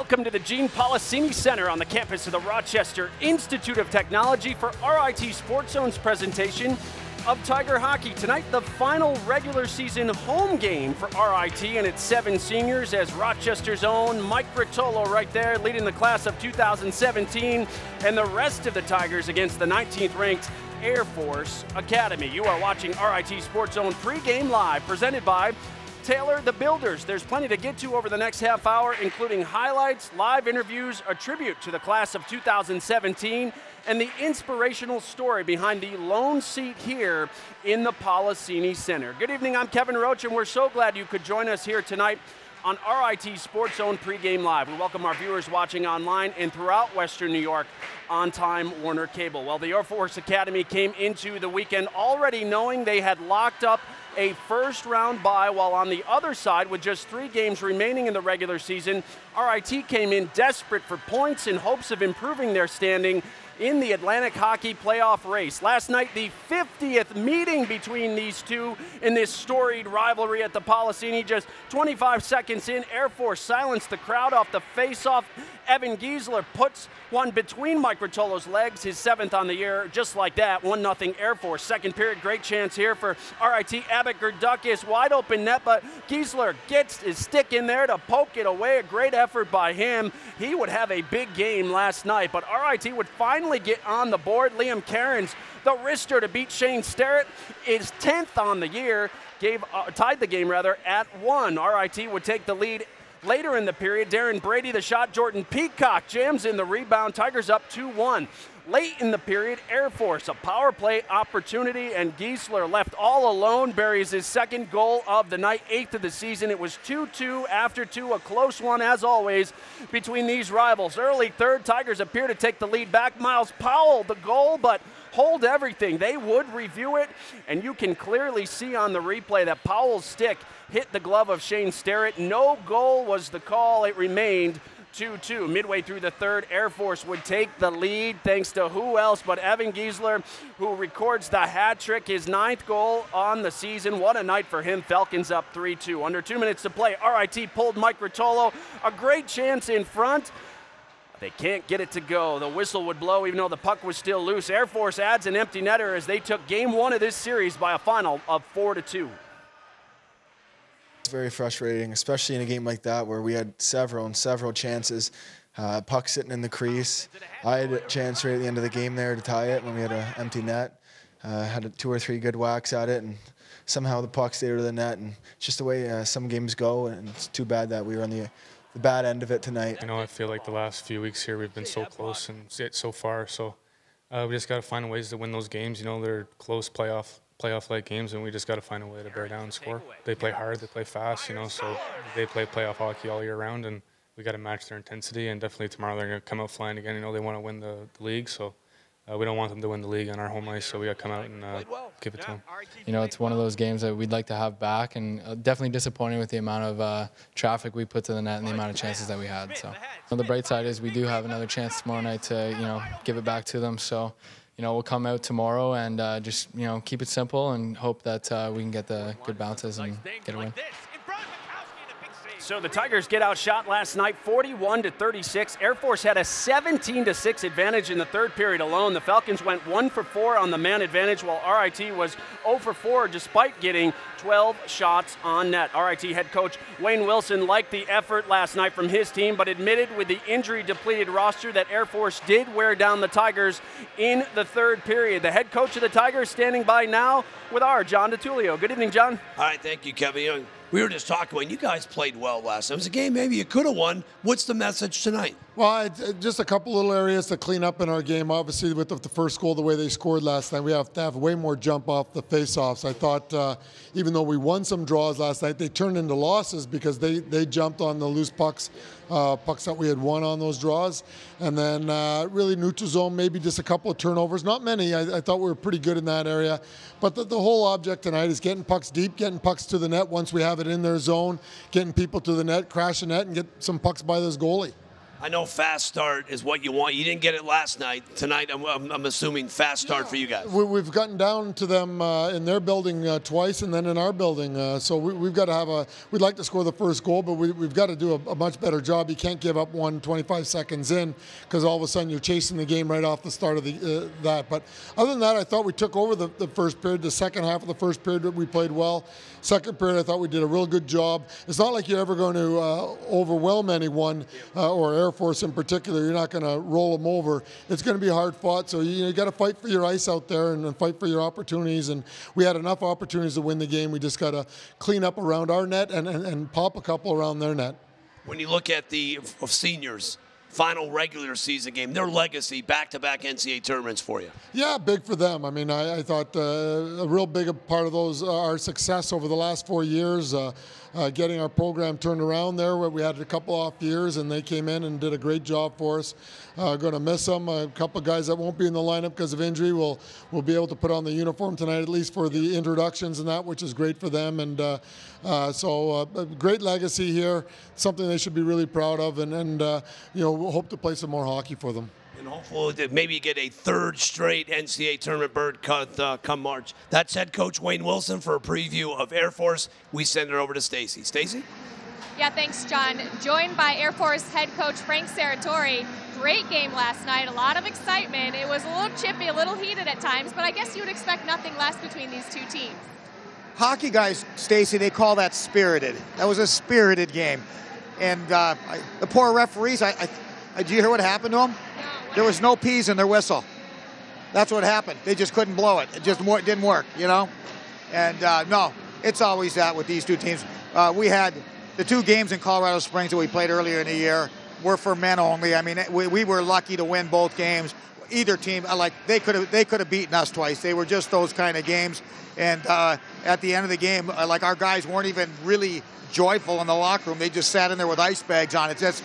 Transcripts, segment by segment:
Welcome to the Gene Policini Center on the campus of the Rochester Institute of Technology for RIT SportsZone's presentation of Tiger Hockey. Tonight, the final regular season home game for RIT and its 7 seniors as Rochester's own Mike ROTOLO right there leading the class of 2017 and the rest of the Tigers against the 19th ranked Air Force Academy. You are watching RIT SportsZone pregame live presented by Taylor the Builders. There's plenty to get to over the next half hour, including highlights, live interviews, a tribute to the class of 2017, and the inspirational story behind the lone seat here in the Policini Center. Good evening, I'm Kevin Roach, and we're so glad you could join us here tonight on RIT SportsZone pregame live. We welcome our viewers watching online and throughout Western New York on Time Warner Cable. Well, the Air Force Academy came into the weekend already knowing they had locked up a first-round bye, while on the other side, with just 3 games remaining in the regular season, RIT came in desperate for points in hopes of improving their standing in the Atlantic Hockey playoff race. Last night, the 50th meeting between these two in this storied rivalry at the Policini. Just 25 seconds in, Air Force silenced the crowd off the face-off. Evan Giesler puts one between Mike ROTOLO's legs, his 7th on the year, just like that. 1-0 Air Force. Second period, great chance here for RIT. Abaker Duck is wide open net, but Giesler gets his stick in there to poke it away. A great effort by him. He would have a big game last night, but RIT would finally get on the board. Liam KERINS, the wrister to beat Shane Sterrett, is 10th on the year. Tied the game at 1. RIT would take the lead later in the period. Darren Brady the shot. Jordan Peacock jams in the rebound. Tigers up 2-1. Late in the period, Air Force, a power play opportunity, and Giesler left all alone, buries his 2nd goal of the night, 8th of the season. It was 2-2 after 2, a close one as always between these rivals. Early third, Tigers appear to take the lead back. Miles Powell, the goal, but hold everything. They would review it, and you can clearly see on the replay that Powell's stick hit the glove of Shane Sterrett. No goal was the call. It remained 2-2. Midway through the third, Air Force would take the lead thanks to who else but Evan Giesler, who records the hat trick, his 9th goal on the season. What a night for him. Falcons up 3-2. Under 2 minutes to play, RIT pulled Mike ROTOLO. A great chance in front. They can't get it to go. The whistle would blow even though the puck was still loose. Air Force adds an empty netter as they took game 1 of this series by a final of 4-2. It's very frustrating, especially in a game like that where we had several chances. Puck sitting in the crease. I had a chance right at the end of the game there to tie it when we had an empty net. Had 2 or 3 good whacks at it, and somehow the puck stayed to the net. And it's just the way some games go, and it's too bad that we were on the bad end of it tonight. You know, I feel like the last few weeks here we've been so close and so far. So we just got to find ways to win those games. You know, they're close playoff-like games, and we just got to find a way to bear down and score. They play hard, they play fast, you know, so they play playoff hockey all year round, and we got to match their intensity. And definitely tomorrow they're going to come out flying again. You know, they want to win the league, so we don't want them to win the league on our home ice, so we got to come out and give it to them. You know, it's one of those games that we'd like to have back, and definitely disappointing with the amount of traffic we put to the net and the amount of chances that we had. So, on the bright side is we do have another chance tomorrow night to, you know, give it back to them. So, you know, we'll come out tomorrow and just, you know, keep it simple and hope that we can get the good bounces and get a win. So the Tigers get outshot last night, 41-36. Air Force had a 17-6 advantage in the third period alone. The Falcons went 1 for 4 on the man advantage, while RIT was 0 for 4 despite getting 12 shots on net. RIT head coach Wayne Wilson liked the effort last night from his team, but admitted with the injury-depleted roster that Air Force did wear down the Tigers in the third period. The head coach of the Tigers standing by now with our John DeTulio. Good evening, John. Hi, thank you, Kevin. We were just talking when you guys played well last night. It was a game maybe you could have won. What's the message tonight? Well, just a couple little areas to clean up in our game. Obviously, with the first goal, the way they scored last night, we have to have way more jump off the face-offs. I thought even though we won some draws last night, they turned into losses because they jumped on the loose pucks, pucks that we had won on those draws. And then really neutral zone, maybe just a couple of turnovers. Not many. I thought we were pretty good in that area. But the whole object tonight is getting pucks deep, getting pucks to the net once we have it in their zone, getting people to the net, crash the net, and get some pucks by this goalie. I know fast start is what you want. You didn't get it last night. Tonight, I'm assuming fast start for you guys. We've gotten down to them in their building twice and then in our building. So we've got to have we'd like to score the first goal, but we've got to do a much better job. You can't give up one 25 seconds in because all of a sudden you're chasing the game right off the start of that. But other than that, I thought we took over the first period. The second half of the first period, we played well. Second period, I thought we did a real good job. It's not like you're ever going to overwhelm anyone or Air Force in particular. You're not going to roll them over. It's going to be hard fought. So you got to fight for your ice out there and fight for your opportunities. And we had enough opportunities to win the game. We just got to clean up around our net and pop a couple around their net. When you look at the seniors, final regular season game, their legacy, back-to-back NCAA tournaments for you. Yeah, big for them. I mean, I thought a real big part of those, our success over the last 4 years, getting our program turned around there. We had a couple off years, and they came in and did a great job for us. Going to miss them. A couple of guys that won't be in the lineup because of injury will be able to put on the uniform tonight, at least for the introductions and that, which is great for them. And so a great legacy here, something they should be really proud of, and you know, we'll hope to play some more hockey for them. And hopefully maybe get a third straight NCAA tournament berth come March. That's head coach Wayne Wilson for a preview of Air Force. We send it over to Stacy. Stacy? Yeah, thanks, John. Joined by Air Force head coach Frank Serratori. Great game last night, a lot of excitement. It was a little chippy, a little heated at times, but I guess you would expect nothing less between these two teams. Hockey guys, Stacy, they call that spirited. That was a spirited game. And the poor referees, did you hear what happened to them? No, there was no peas in their whistle. That's what happened. They just couldn't blow it. It just didn't work, you know? And no, it's always that with these two teams. We had the two games in Colorado Springs that we played earlier in the year were for men only. I mean, we were lucky to win both games. Either team, like they could have beaten us twice. They were just those kind of games. And at the end of the game, like our guys weren't even really joyful in the locker room. They just sat in there with ice bags on. It's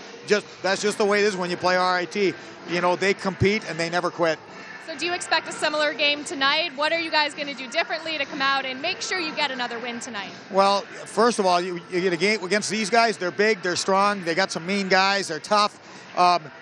that's just the way it is when you play RIT. You know, they compete and they never quit. So do you expect a similar game tonight? What are you guys going to do differently to come out and make sure you get another win tonight? Well, first of all, you get a game against these guys. They're big, they're strong, they got some mean guys, they're tough.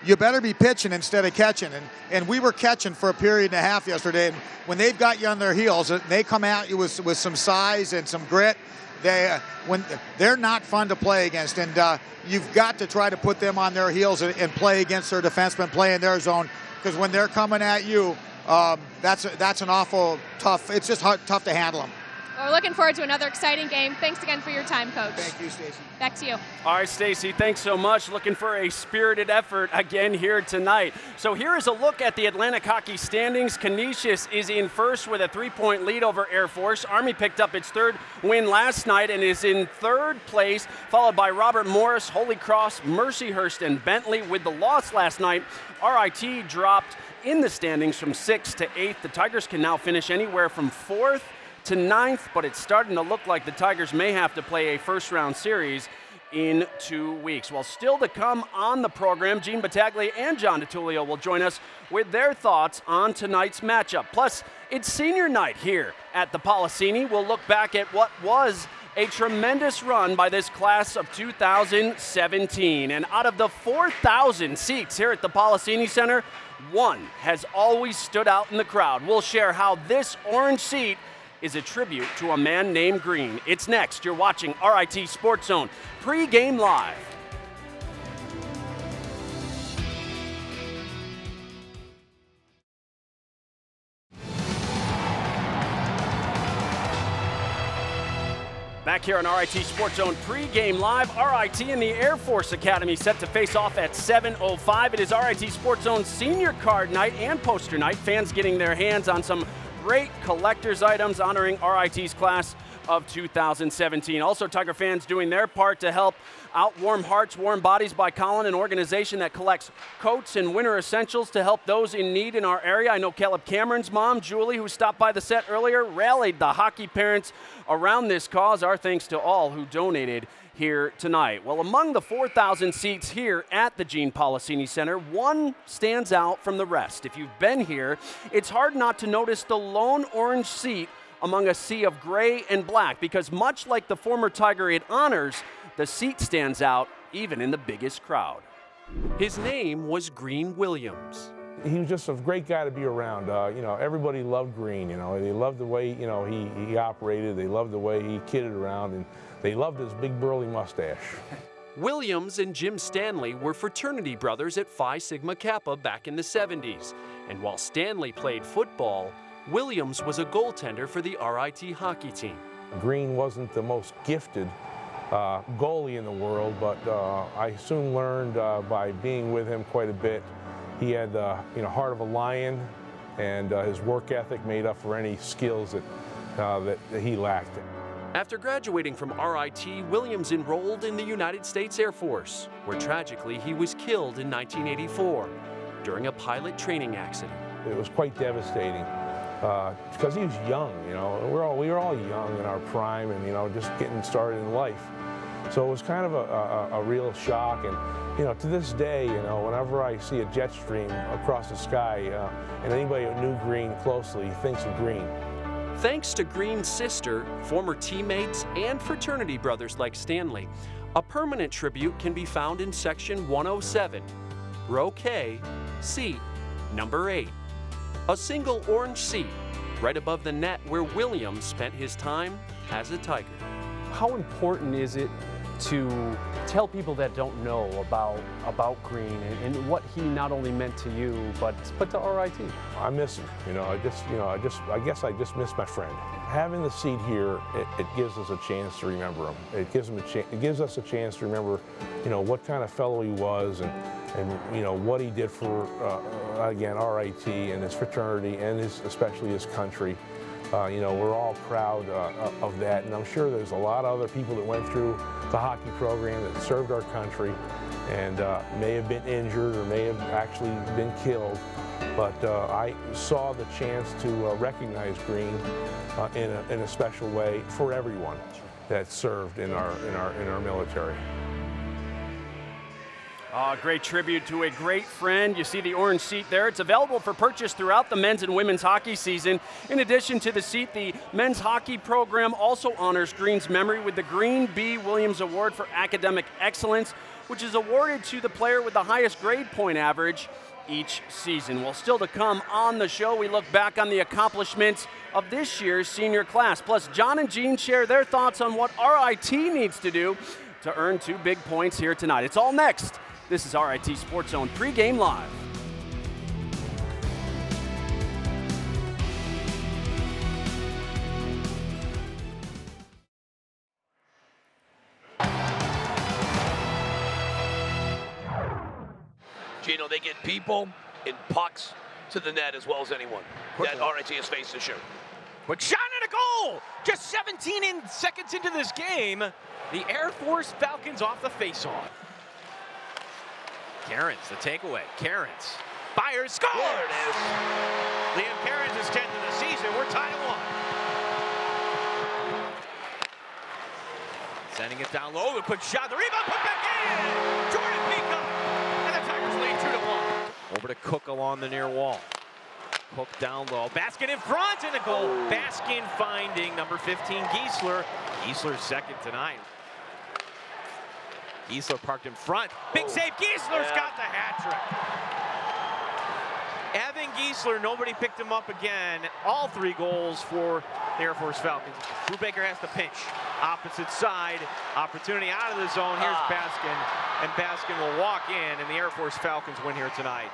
You better be pitching instead of catching. And we were catching for a period and a half yesterday. And when they've got you on their heels, they come at you with some size and some grit. They're not fun to play against. And you've got to try to put them on their heels and play against their defensemen, play in their zone. Because when they're coming at you, that's an awful tough. It's just tough to handle them. Well, we're looking forward to another exciting game. Thanks again for your time, Coach. Thank you, Stacey. Back to you. All right, Stacey, thanks so much. Looking for a spirited effort again here tonight. So here is a look at the Atlantic hockey standings. Canisius is in first with a 3-point lead over Air Force. Army picked up its third win last night and is in third place, followed by Robert Morris, Holy Cross, Mercyhurst, and Bentley. With the loss last night, RIT dropped in the standings from 6th to 8th. The Tigers can now finish anywhere from 4th to 9th, but it's starting to look like the Tigers may have to play a first-round series in 2 weeks. Well, still to come on the program, Gene Battaglia and John DiTullio will join us with their thoughts on tonight's matchup. Plus, it's senior night here at the Policini. We'll look back at what was a tremendous run by this class of 2017. And out of the 4,000 seats here at the Policini Center, one has always stood out in the crowd. We'll share how this orange seat is a tribute to a man named Green. It's next. You're watching RIT Sports Zone Pre-Game Live. Back here on RIT Sports Zone Pre-Game Live, RIT and the Air Force Academy set to face off at 7:05. It is RIT Sports Zone Senior Card Night and Poster Night. Fans getting their hands on some great collector's items honoring RIT's class of 2017. Also, Tiger fans doing their part to help out Warm Hearts, Warm Bodies by Colin, an organization that collects coats and winter essentials to help those in need in our area. I know Caleb Cameron's mom, Julie, who stopped by the set earlier, rallied the hockey parents around this cause. Our thanks to all who donated here tonight. Well, among the 4,000 seats here at the Gene Policini Center, one stands out from the rest. If you've been here, it's hard not to notice the lone orange seat among a sea of gray and black, because much like the former Tiger it honors, the seat stands out even in the biggest crowd. His name was Green Williams. He was just a great guy to be around. You know, everybody loved Green. You know, they loved the way, you know, he operated. They loved the way he kidded around, and they loved his big burly mustache. Williams and Jim Stanley were fraternity brothers at Phi Sigma Kappa back in the 70s. And while Stanley played football, Williams was a goaltender for the RIT hockey team. Green wasn't the most gifted goalie in the world, but I soon learned by being with him quite a bit. He had the heart of a lion, and his work ethic made up for any skills that he lacked. After graduating from RIT, Williams enrolled in the United States Air Force, where tragically he was killed in 1984 during a pilot training accident. It was quite devastating because he was young. You know, we were all young in our prime, and just getting started in life. So it was kind of a real shock, and to this day, whenever I see a jet stream across the sky, and anybody who knew Green closely thinks of Green. Thanks to Green's sister, former teammates, and fraternity brothers like Stanley, a permanent tribute can be found in section 107, row K, seat number 8. A single orange seat right above the net where Williams spent his time as a Tiger. How important is it to tell people that don't know about Green and what he not only meant to you, but to RIT? I miss him. I guess I just miss my friend. Having the seat here, it gives us a chance to remember him. It gives us a chance to remember, what kind of fellow he was, and what he did for again RIT and his fraternity and especially his country. We're all proud of that, and I'm sure there's a lot of other people that went through the hockey program that served our country and may have been injured or may have actually been killed. But I saw the chance to recognize Green in a special way for everyone that served in our military. Great tribute to a great friend. You see the orange seat there. It's available for purchase throughout the men's and women's hockey season. In addition to the seat, the men's hockey program also honors Green's memory with the Green B. Williams Award for Academic Excellence, which is awarded to the player with the highest grade point average each season. Well, still to come on the show, we look back on the accomplishments of this year's senior class. Plus, John and Jean share their thoughts on what RIT needs to do to earn 2 big points here tonight. It's all next. This is RIT SportsZone Pregame Live. Gino, they get people and pucks to the net as well as anyone that RIT has faced this year. Quick shot and a goal! Just 17 seconds into this game, the Air Force Falcons off the faceoff. KERINS, the takeaway. KERINS fires, scores! There it is. Liam KERINS is 10th of the season. We're tied at 1. Sending it down low. The quick shot. The rebound put back in. Jordan Peacock. And the Tigers lead 2-1. Over to Cook along the near wall. Cook down low. Baskin in front and a goal. Baskin finding number 15, Giesler. Giesler's second tonight. Giesler parked in front. Big save. Giesler's got the hat trick. Evan Giesler, nobody picked him up again. All 3 goals for the Air Force Falcons. Brubaker has to pinch. Opposite side. Opportunity out of the zone. Here's Baskin. And Baskin will walk in, and the Air Force Falcons win here tonight.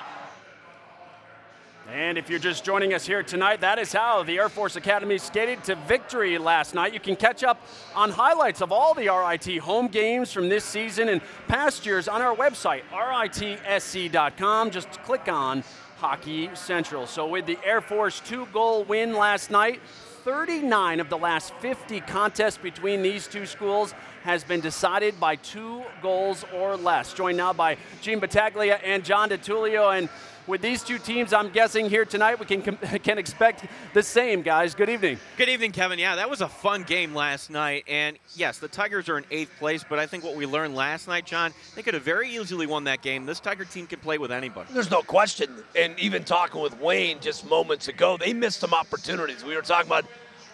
And if you're just joining us here tonight, that is how the Air Force Academy skated to victory last night. You can catch up on highlights of all the RIT home games from this season and past years on our website, ritsc.com. Just click on Hockey Central. So with the Air Force 2-goal win last night, 39 of the last 50 contests between these two schools has been decided by 2 goals or less. Joined now by Gene Battaglia and John DiTullio. And with these 2 teams, I'm guessing here tonight we can expect the same, guys. Good evening. Good evening, Kevin. Yeah, that was a fun game last night. And yes, the Tigers are in 8th place, but I think what we learned last night, John, they could have very easily won that game. This Tiger team can play with anybody. There's no question. And even talking with Wayne just moments ago, they missed some opportunities. We were talking about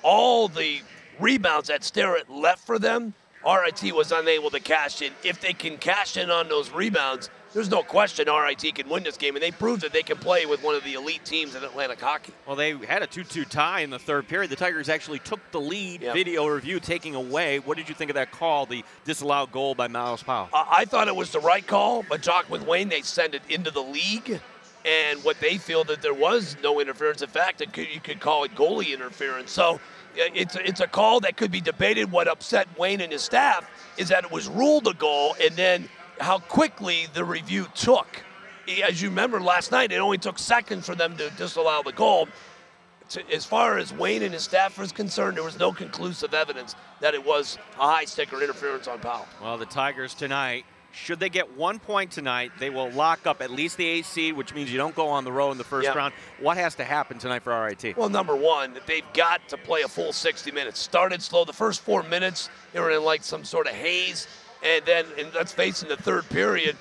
all the rebounds that Starrett left for them. RIT was unable to cash in. If they can cash in on those rebounds, there's no question RIT can win this game, and they proved that they can play with one of the elite teams in Atlantic hockey. Well, they had a 2-2 tie in the third period. The Tigers actually took the lead. Yep. Video review taking away. What did you think of that call, the disallowed goal by Miles Powell? I thought it was the right call, but talk with Wayne, they send it into the league, and what they feel that there was no interference. In fact, you could call it goalie interference. So it's a call that could be debated. What upset Wayne and his staff is that it was ruled a goal, and then how quickly the review took. As you remember last night, it only took seconds for them to disallow the goal. As far as Wayne and his staff was concerned, there was no conclusive evidence that it was a high stick or interference on Powell. Well, the Tigers tonight, should they get 1 point tonight, they will lock up at least the 8th seed, which means you don't go on the road in the first round. What has to happen tonight for RIT? Well, number one, they've got to play a full 60 minutes. Started slow. The first 4 minutes, they were in like some sort of haze. And then, let's face it, in the third period,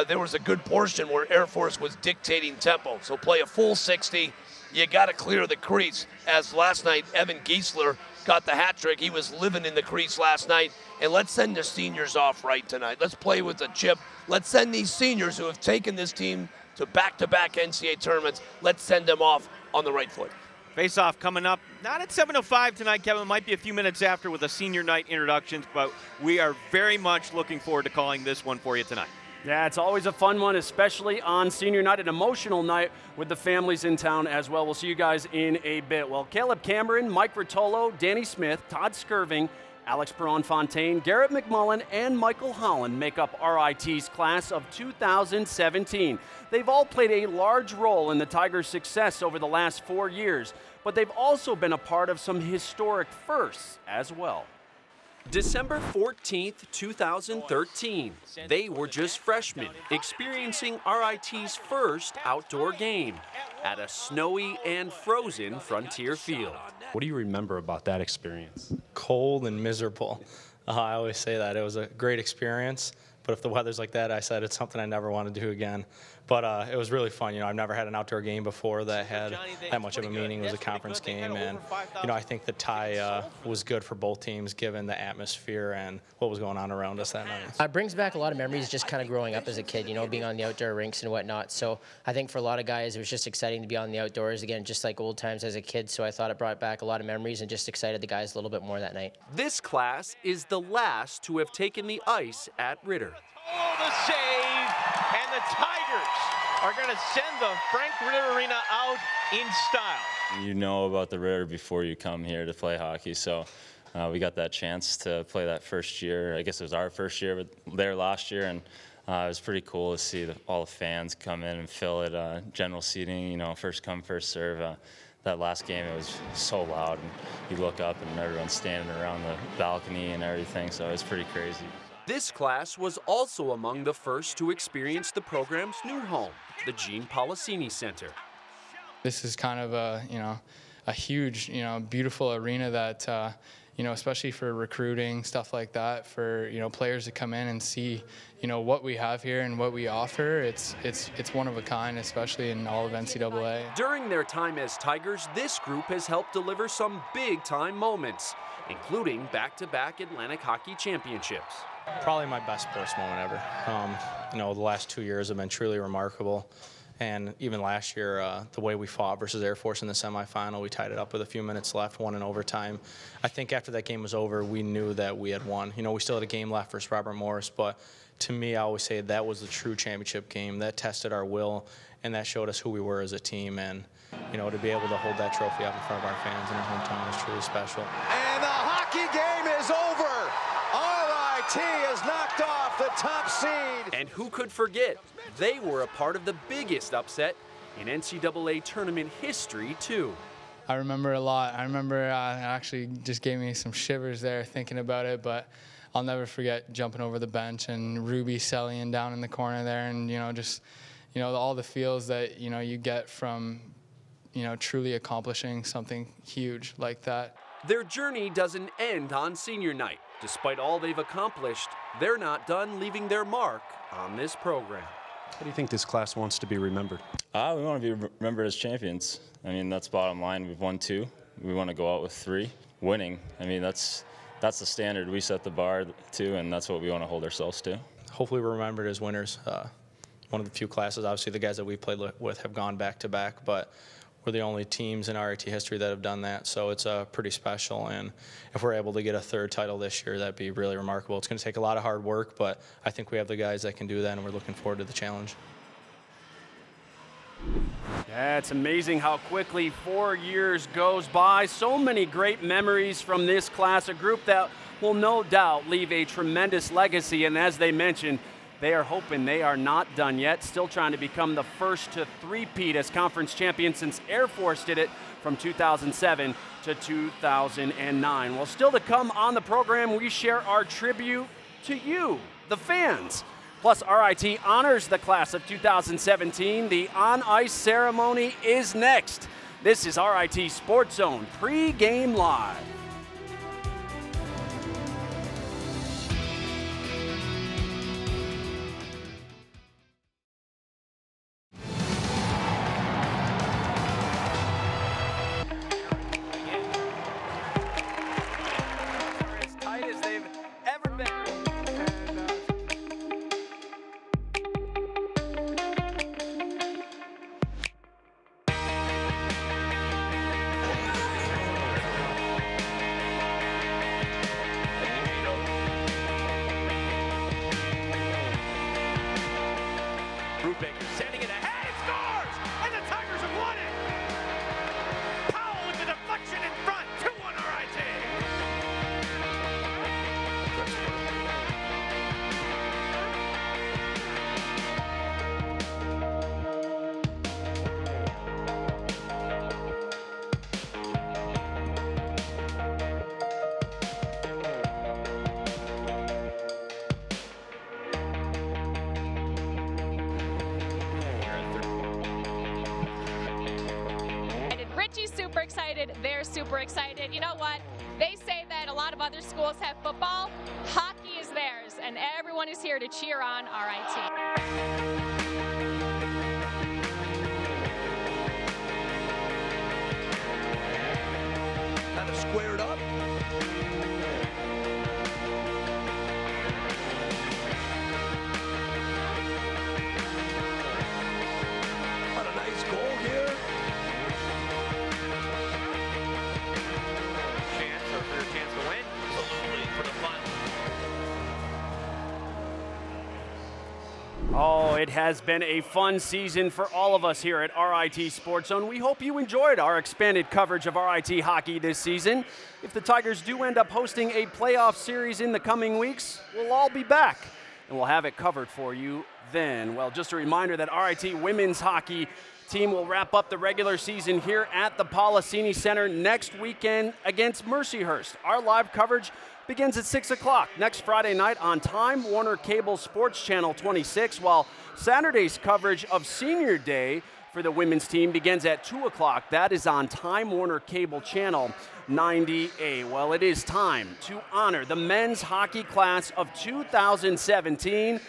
there was a good portion where Air Force was dictating tempo. So play a full 60. You got to clear the crease. As last night, Evan Giesler got the hat trick. He was living in the crease last night. And let's send the seniors off right tonight. Let's play with a chip. Let's send these seniors who have taken this team to back-to-back NCAA tournaments, let's send them off on the right foot. Face-off coming up, not at 7:05 tonight, Kevin. It might be a few minutes after with the senior night introductions, but we are very much looking forward to calling this one for you tonight. Yeah, it's always a fun one, especially on senior night, an emotional night with the families in town as well. We'll see you guys in a bit. Well, Caleb Cameron, Mike ROTOLO, Danny Smith, Todd Skirving, Alex Perron-Fontaine, Garrett McMullen, and Michael Holland make up RIT's class of 2017. They've all played a large role in the Tigers' success over the last 4 years, but they've also been a part of some historic firsts as well. December 14th, 2013. They were just freshmen, experiencing RIT's first outdoor game at a snowy and frozen Frontier Field. What do you remember about that experience? Cold and miserable. I always say that. It was a great experience, but if the weather's like that, I said it's something I never want to do again. But it was really fun. You know, I've never had an outdoor game before that had that much of a meaning. It was a conference game, and you know, I think the tie was good for both teams given the atmosphere and what was going on around us that night. It brings back a lot of memories just kind of growing up as a kid, you know, being on the outdoor rinks and whatnot. So I think for a lot of guys, it was just exciting to be on the outdoors again, just like old times as a kid. So I thought it brought back a lot of memories and just excited the guys a little bit more that night. This class is the last to have taken the ice at Ritter. Oh, the save, and the Tigers are going to send the Frank Ritter Arena out in style. You know about the Ritter before you come here to play hockey, so we got that chance to play that first year. I guess it was our first year, but there last year, and it was pretty cool to see all the fans come in and fill it. General seating, you know, first come, first serve. That last game, it was so loud, and you look up and everyone's standing around the balcony and everything, so it was pretty crazy. This class was also among the first to experience the program's new home, the Gene Policini Center. This is kind of a, you know, a huge, you know, beautiful arena that, you know, especially for recruiting, stuff like that, for, you know, players to come in and see, you know, what we have here and what we offer. It's one of a kind, especially in all of NCAA. During their time as Tigers, this group has helped deliver some big-time moments, including back-to-back Atlantic Hockey Championships. Probably my best sports moment ever. You know, the last 2 years have been truly remarkable. And even last year, the way we fought versus Air Force in the semifinal, we tied it up with a few minutes left, won in overtime. I think after that game was over, we knew that we had won. You know, we still had a game left versus Robert Morris, but to me, I always say that was the true championship game. That tested our will, and that showed us who we were as a team. And, you know, to be able to hold that trophy up in front of our fans in our hometown is truly special. And the hockey game is over. RIT has knocked off the top seed. And who could forget, they were a part of the biggest upset in NCAA tournament history, too. I remember a lot. I remember it actually just gave me some shivers there thinking about it, but I'll never forget jumping over the bench and Ruby Sellian down in the corner there, and, you know, just, you know, all the feels that, you know, you get from, you know, truly accomplishing something huge like that. Their journey doesn't end on senior night. Despite all they've accomplished, they're not done leaving their mark on this program. How do you think this class wants to be remembered? We want to be remembered as champions. I mean, that's bottom line. We've won 2. We want to go out with 3. Winning, I mean, that's the standard. We set the bar to, and that's what we want to hold ourselves to. Hopefully we're remembered as winners. one of the few classes. Obviously, the guys that we played with have gone back-to-back, but we're the only teams in RIT history that have done that, so it's pretty special. And if we're able to get a third title this year, that'd be really remarkable. It's going to take a lot of hard work, but I think we have the guys that can do that, and we're looking forward to the challenge. Yeah, it's amazing how quickly 4 years goes by. So many great memories from this class, a group that will no doubt leave a tremendous legacy. And as they mentioned, they are hoping they are not done yet, still trying to become the first to three-peat as conference champions since Air Force did it from 2007 to 2009. Well, still to come on the program, we share our tribute to you, the fans. Plus, RIT honors the class of 2017. The on-ice ceremony is next. This is RIT Sports Zone Pre-Game Live. As tight as they've ever been. Sending it ahead, it scores! And the Tigers have won it! Powell with the deflection in front, 2-1 RIT! Richie's super excited. They're super excited. You know what? They say that a lot of other schools have football. Hockey is theirs, and everyone is here to cheer on RIT. Kind of squared up. What a nice goal here. Chance to win. Absolutely for the final. Oh, it has been a fun season for all of us here at RIT Sports Zone. We hope you enjoyed our expanded coverage of RIT hockey this season. If the Tigers do end up hosting a playoff series in the coming weeks, we'll all be back, and we'll have it covered for you then. Well, just a reminder that RIT women's hockey team will wrap up the regular season here at the Policini Center next weekend against Mercyhurst. Our live coverage begins at 6 o'clock next Friday night on Time Warner Cable Sports Channel 26, while Saturday's coverage of Senior Day for the women's team begins at 2 o'clock. That is on Time Warner Cable Channel 90A. Well, it is time to honor the men's hockey class of 2017.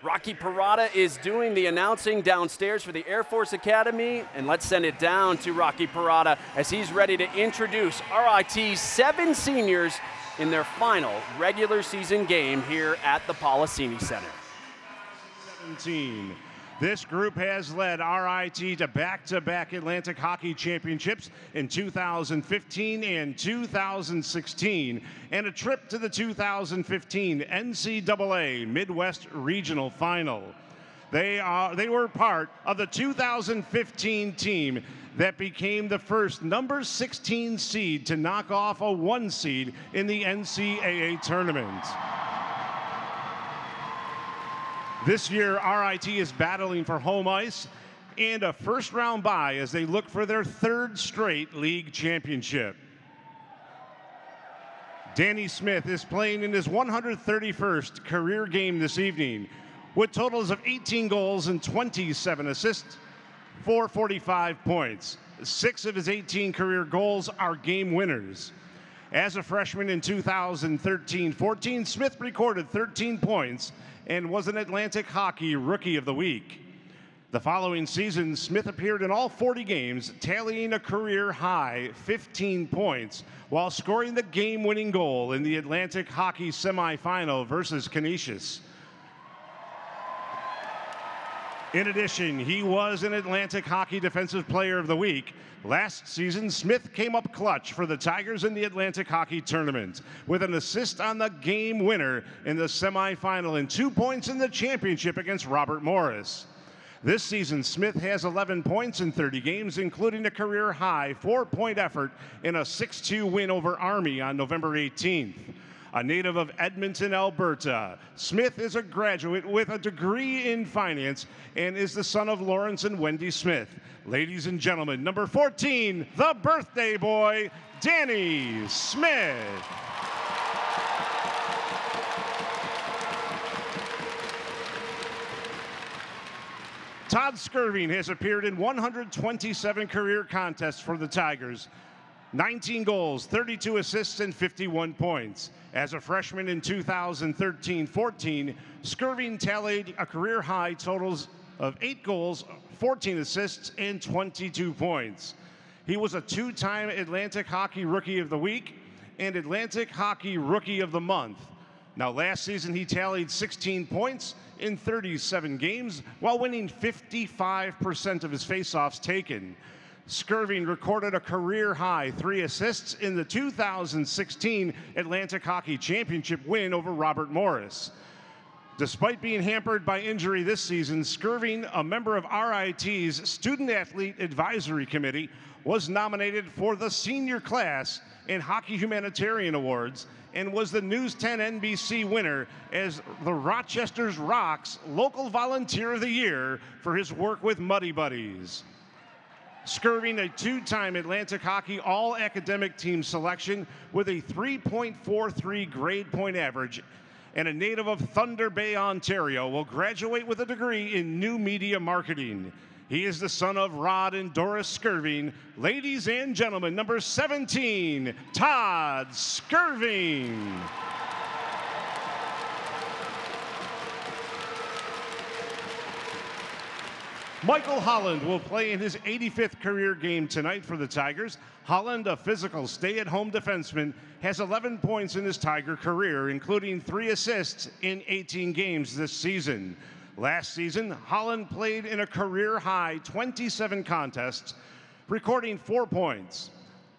Rocky Parada is doing the announcing downstairs for the Air Force Academy, and let's send it down to Rocky Parada as he's ready to introduce RIT's 7 seniors in their final regular season game here at the Policini Center. 17. This group has led RIT to back-to-back Atlantic Hockey Championships in 2015 and 2016, and a trip to the 2015 NCAA Midwest Regional Final. They were part of the 2015 team that became the first number 16 seed to knock off a 1 seed in the NCAA tournament. This year, RIT is battling for home ice and a first-round bye as they look for their 3rd straight league championship. Danny Smith is playing in his 131st career game this evening with totals of 18 goals and 27 assists, 445 points. 6 of his 18 career goals are game winners. As a freshman in 2013-14, Smith recorded 13 points and was an Atlantic Hockey Rookie of the Week. The following season, Smith appeared in all 40 games, tallying a career-high 15 points, while scoring the game-winning goal in the Atlantic Hockey semifinal versus Canisius. In addition, he was an Atlantic Hockey Defensive Player of the Week. Last season, Smith came up clutch for the Tigers in the Atlantic Hockey Tournament with an assist on the game winner in the semifinal and 2 points in the championship against Robert Morris. This season, Smith has 11 points in 30 games, including a career-high 4-point effort in a 6-2 win over Army on November 18th. A native of Edmonton, Alberta, Smith is a graduate with a degree in finance and is the son of Lawrence and Wendy Smith. Ladies and gentlemen, number 14, the birthday boy, Danny Smith. Todd Skirving has appeared in 127 career contests for the Tigers. 19 goals, 32 assists, and 51 points. As a freshman in 2013-14, Skirving tallied a career-high totals of 8 goals, 14 assists, and 22 points. He was a 2-time Atlantic Hockey Rookie of the Week and Atlantic Hockey Rookie of the Month. Now, last season, he tallied 16 points in 37 games while winning 55% of his faceoffs taken. Skirving recorded a career-high 3 assists in the 2016 Atlantic Hockey Championship win over Robert Morris. Despite being hampered by injury this season, Skirving, a member of RIT's Student Athlete Advisory Committee, was nominated for the Senior Class in Hockey Humanitarian Awards and was the News 10 NBC winner as the Rochester's Rocks Local Volunteer of the Year for his work with Muddy Buddies. Skirving, a 2-time Atlantic Hockey All-Academic Team selection with a 3.43 grade point average and a native of Thunder Bay, Ontario, will graduate with a degree in new media marketing. He is the son of Rod and Doris Skirving. Ladies and gentlemen, number 17, Todd Skirving. Michael Holland will play in his 85th career game tonight for the Tigers. Holland, a physical stay-at-home defenseman, has 11 points in his Tiger career, including 3 assists in 18 games this season. Last season, Holland played in a career-high 27 contests, recording 4 points.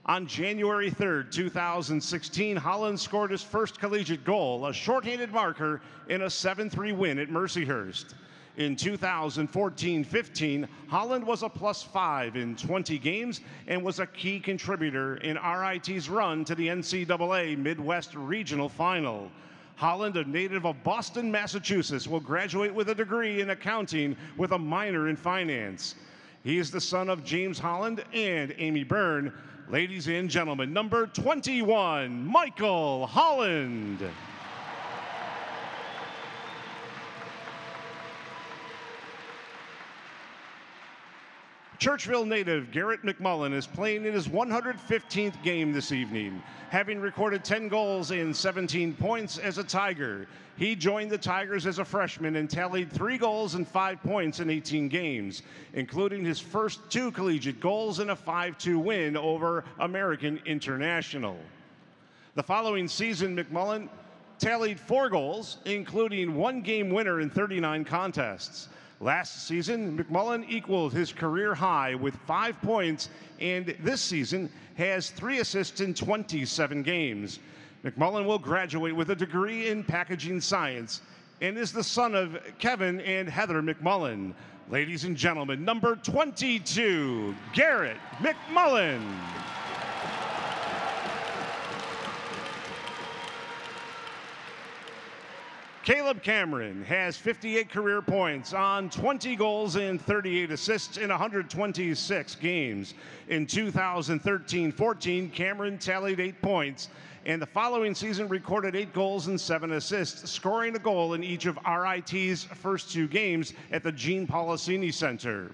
On January 3rd, 2016, Holland scored his first collegiate goal, a shorthanded marker in a 7-3 win at Mercyhurst. In 2014-15, Holland was a +5 in 20 games and was a key contributor in RIT's run to the NCAA Midwest Regional Final. Holland, a native of Boston, Massachusetts, will graduate with a degree in accounting with a minor in finance. He is the son of James Holland and Amy Byrne. Ladies and gentlemen, number 21, Michael Holland. Churchville native Garrett McMullen is playing in his 115th game this evening, having recorded 10 goals and 17 points as a Tiger. He joined the Tigers as a freshman and tallied 3 goals and 5 points in 18 games, including his first 2 collegiate goals in a 5-2 win over American International. The following season, McMullen tallied 4 goals, including 1 game winner in 39 contests. Last season, McMullen equaled his career high with 5 points, and this season has 3 assists in 27 games. McMullen will graduate with a degree in packaging science and is the son of Kevin and Heather McMullen. Ladies and gentlemen, number 22, Garrett McMullen. Caleb Cameron has 58 career points on 20 goals and 38 assists in 126 games. In 2013-14, Cameron tallied 8 points, and the following season recorded 8 goals and 7 assists, scoring a goal in each of RIT's first 2 games at the Gene Policini Center.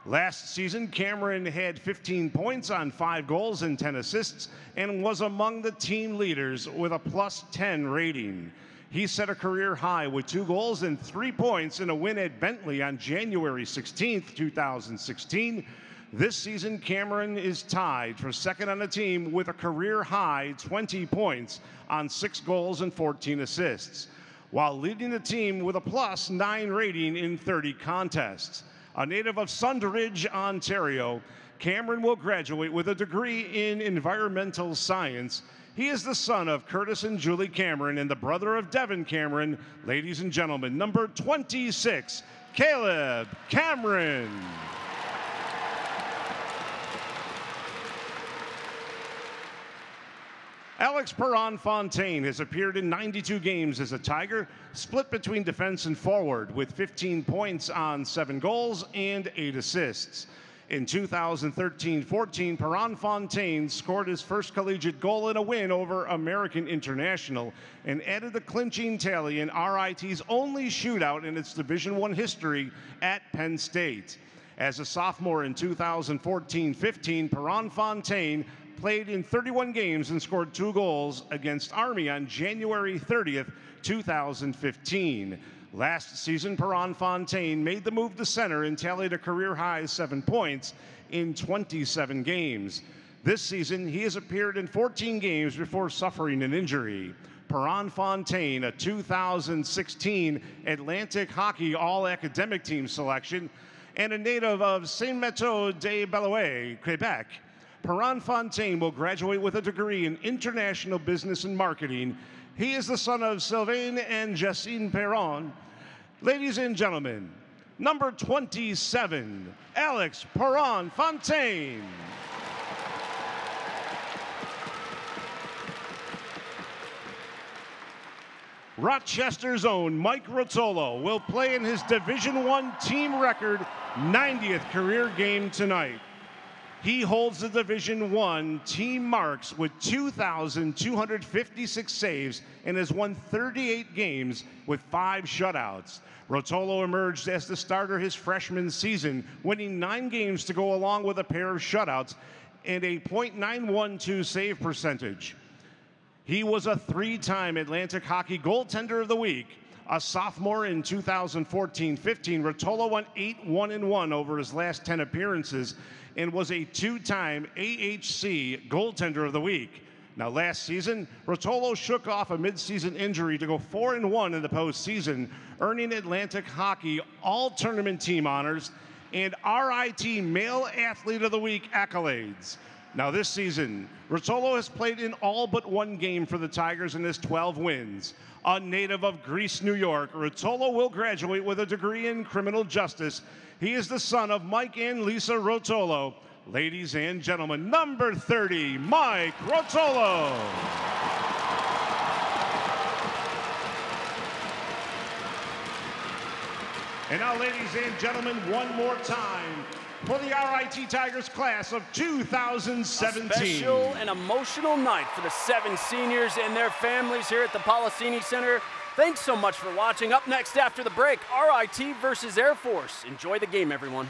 Last season, Cameron had 15 points on 5 goals and 10 assists and was among the team leaders with a +10 rating. He set a career high with 2 goals and 3 points in a win at Bentley on January 16th, 2016. This season, Cameron is tied for second on the team with a career high 20 points on 6 goals and 14 assists. while leading the team with a +9 rating in 30 contests. A native of Sundridge, Ontario, Cameron will graduate with a degree in environmental science. He is the son of Curtis and Julie Cameron and the brother of Devin Cameron. Ladies and gentlemen, number 26, Caleb Cameron. Alex Perron-Fontaine has appeared in 92 games as a Tiger, split between defense and forward, with 15 points on 7 goals and 8 assists. In 2013-14, Perron-Fontaine scored his first collegiate goal in a win over American International and added the clinching tally in RIT's only shootout in its Division I history at Penn State. As a sophomore in 2014-15, Perron-Fontaine played in 31 games and scored 2 goals against Army on January 30th, 2015. Last season, Perron-Fontaine made the move to center and tallied a career-high 7 points in 27 games. This season, he has appeared in 14 games before suffering an injury. Perron-Fontaine, a 2016 Atlantic Hockey All-Academic Team selection, and a native of Saint-Méteaux-de-Beloeil, Quebec. Perron-Fontaine will graduate with a degree in International Business and Marketing. He is the son of Sylvain and Jessine Perron. Ladies and gentlemen, number 27, Alex Perron-Fontaine. Rochester's own Mike Rotolo will play in his Division I team record 90th career game tonight. He holds the Division I team marks with 2,256 saves and has won 38 games with 5 shutouts. Rotolo emerged as the starter his freshman season, winning 9 games to go along with a pair of shutouts and a .912 save percentage. He was a 3-time Atlantic Hockey Goaltender of the Week. A sophomore in 2014-15, Rotolo went 8-1-1 over his last 10 appearances and was a 2-time AHC Goaltender of the Week. Now, last season, Rotolo shook off a midseason injury to go 4-1 in the postseason, earning Atlantic Hockey All-Tournament Team honors and RIT Male Athlete of the Week accolades. Now, this season, Rotolo has played in all but 1 game for the Tigers and has 12 wins. A native of Greece, New York, Rotolo will graduate with a degree in criminal justice. He is the son of Mike and Lisa Rotolo. Ladies and gentlemen, number 30, Mike Rotolo. And now, ladies and gentlemen, one more time for the RIT Tigers class of 2017. A special and emotional night for the 7 seniors and their families here at the Policini Center. Thanks so much for watching. Up next after the break, RIT versus Air Force. Enjoy the game, everyone.